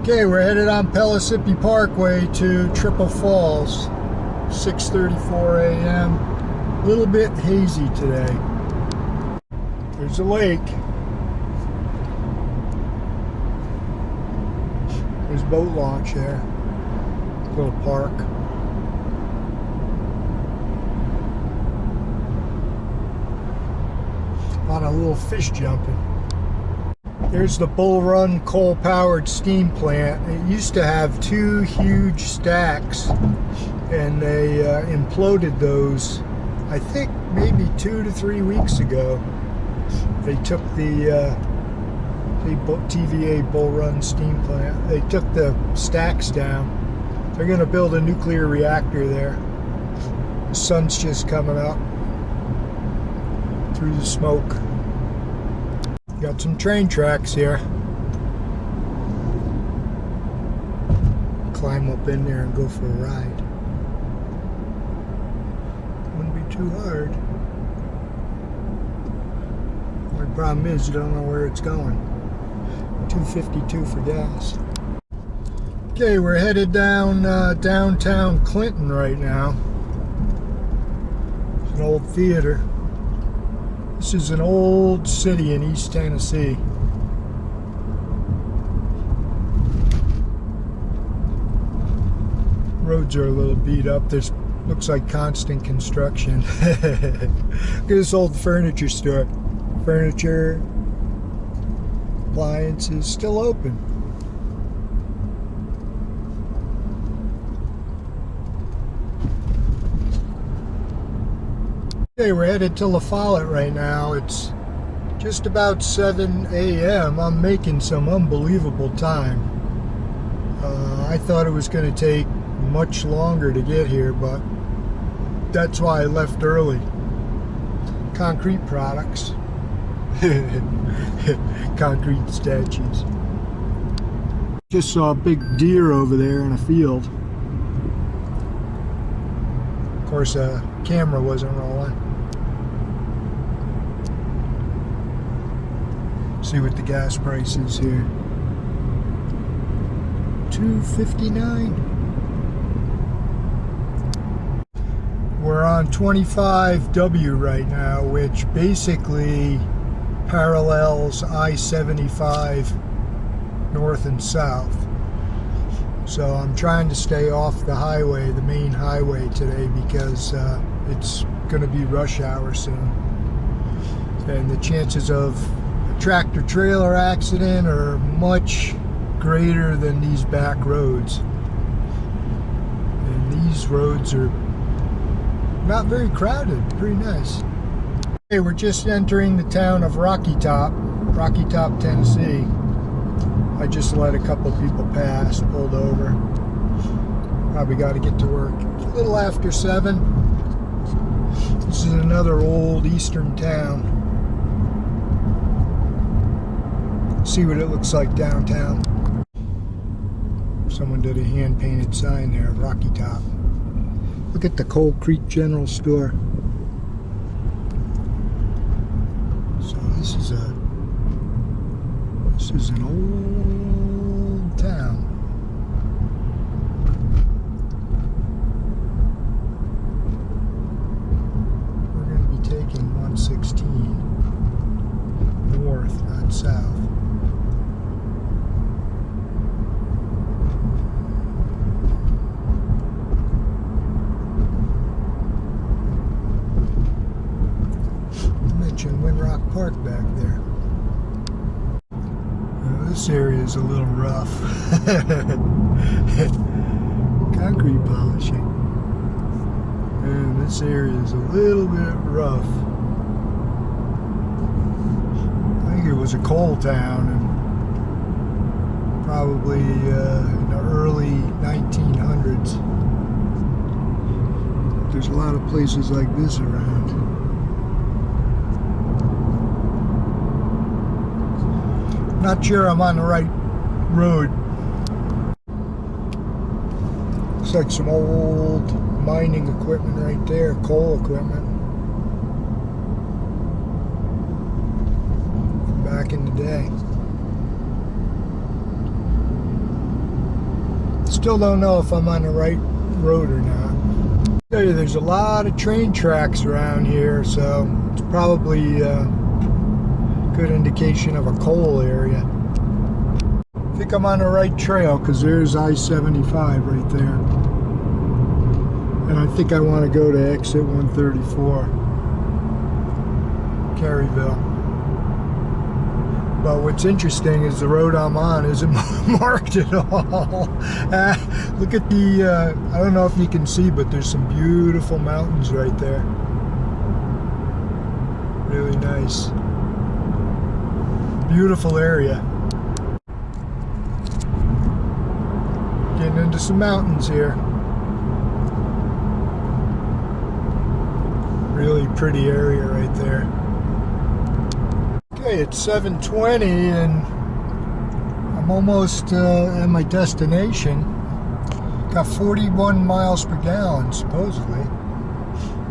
Okay, we're headed on Pellissippi Parkway to Triple Falls. 6:34 a.m. A little bit hazy today. There's a lake. There's a boat launch there. Little park. A lot of little fish jumping. There's the Bull Run coal-powered steam plant. It used to have two huge stacks, and they imploded those, I think maybe 2 to 3 weeks ago. They took the TVA Bull Run steam plant. They took the stacks down. They're going to build a nuclear reactor there. The sun's just coming up through the smoke. Got some train tracks here. Climb up in there and go for a ride. Wouldn't be too hard. The problem is you don't know where it's going. $2.52 for gas. Okay, we're headed down downtown Clinton right now. It's an old theater. This is an old city in East Tennessee. Roads are a little beat up. There's looks like constant construction. Look at this old furniture store. Furniture, appliances, still open. Okay, we're headed to La Follette right now. It's just about 7 a.m. I'm making some unbelievable time. I thought it was going to take much longer to get here, but that's why I left early. Concrete products. Concrete statues. Just saw a big deer over there in a field. Of course, camera wasn't rolling. See what the gas price is here. $2.59. We're on 25W right now, which basically parallels I-75 north and south. So I'm trying to stay off the highway, the main highway today, because it's going to be rush hour soon. And the chances of a tractor trailer accident are much greater than these back roads. And these roads are not very crowded, pretty nice. Okay, we're just entering the town of Rocky Top, Tennessee. I just let a couple people pass, pulled over. Probably got to get to work. It's a little after 7. This is another old eastern town. See what it looks like downtown. Someone did a hand-painted sign there, Rocky Top. Look at the Coal Creek General Store. So this is an old town. We're going to be taking 116 north, not south. Windrock Park back there. This area is a little rough. Concrete polishing. And this area is a little bit rough. I think it was a coal town, and probably in the early 1900s. There's a lot of places like this around. Not sure I'm on the right road. Looks like some old mining equipment right there, coal equipment. From back in the day. Still don't know if I'm on the right road or not. Hey, there's a lot of train tracks around here, so it's probably a good indication of a coal area. I think I'm on the right trail because there's I-75 right there. And I think I want to go to exit 134, Caryville. But what's interesting is the road I'm on isn't marked at all. Look at the, I don't know if you can see, but there's some beautiful mountains right there. Really nice. Beautiful area. Getting into some mountains here. Really pretty area right there. Okay, it's 7:20 and I'm almost at my destination. Got 41 miles per gallon supposedly,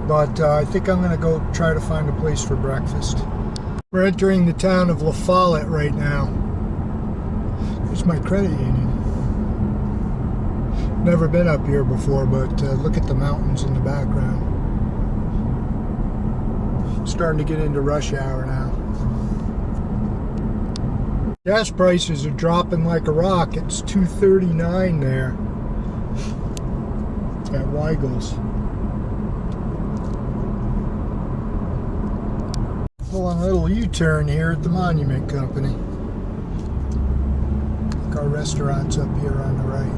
but I think I'm gonna go try to find a place for breakfast. We're entering the town of La Follette right now. There's my credit union. Never been up here before, but look at the mountains in the background. Starting to get into rush hour now. Gas prices are dropping like a rock. It's $2.39 there at Weigel's. Pulling a little U-turn here at the Monument Company. Our restaurant's up here on the right.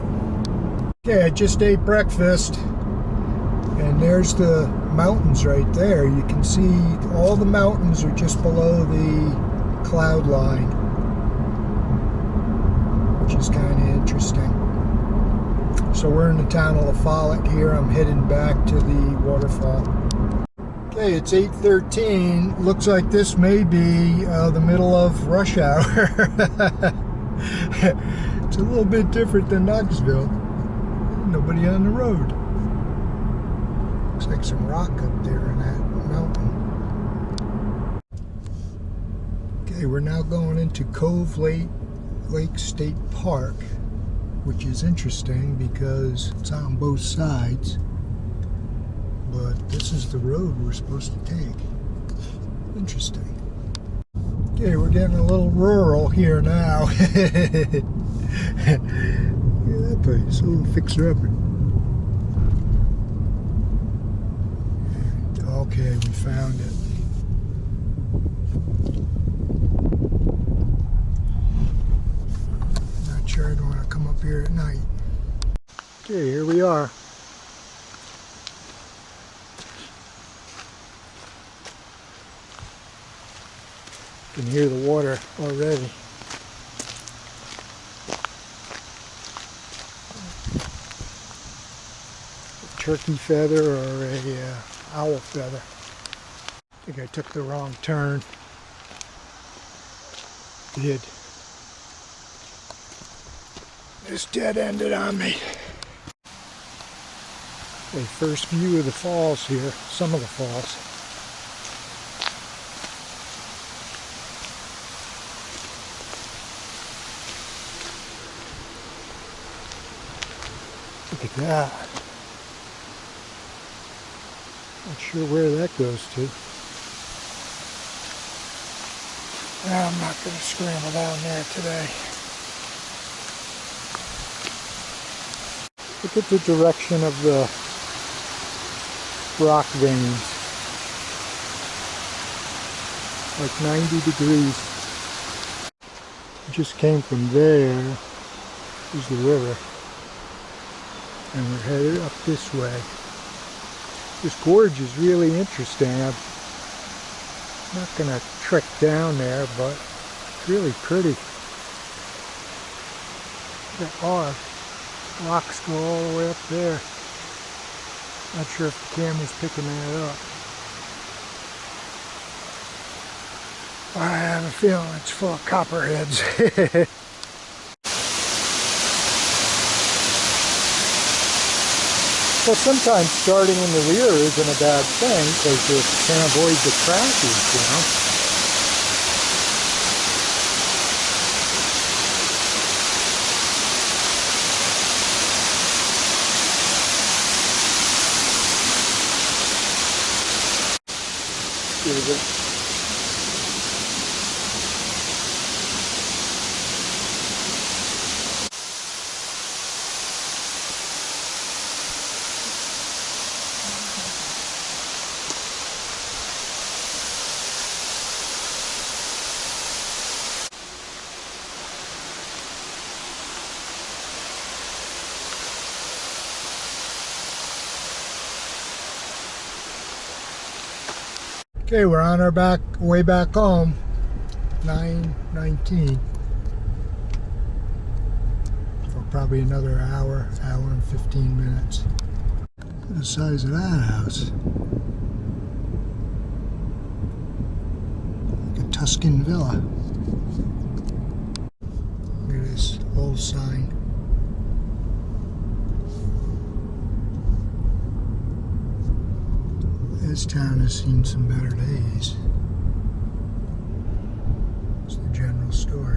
Okay, I just ate breakfast, and there's the mountains right there. You can see all the mountains are just below the cloud line, which is kind of interesting. So we're in the town of La Follette here. I'm heading back to the waterfall. Okay, it's 8:13. Looks like this may be the middle of rush hour. It's a little bit different than Knoxville. Nobody on the road. Looks like some rock up there in that mountain. Okay, we're now going into Cove Lake State Park, which is interesting because it's on both sides, but this is the road we're supposed to take. Interesting. Okay, we're getting a little rural here now. Look at that place, a little fixer-upper. Okay, we found it. Not sure I'd want to come up here at night. Okay, here we are. You can hear the water already. A turkey feather or a owl feather. I think I took the wrong turn. Did. This dead ended on me. Okay, first view of the falls here, some of the falls. Look at that. Not sure where that goes to. I'm not going to scramble down there today. Look at the direction of the rock veins. Like 90 degrees. Just came from there. There's the river. And we're headed up this way. This gorge is really interesting. I'm not going to trek down there, but it's really pretty. That rocks go all the way up there. Not sure if the camera's picking that up. I have a feeling it's full of copperheads. Well, sometimes starting in the rear isn't a bad thing because you can avoid the crashes, you know. it. Okay, we're on our way back home. 9:19. For probably another hour and 15 minutes. Look at the size of that house. Like a Tuscan villa. Look at this old sign. This town has seen some better days. It's the general store.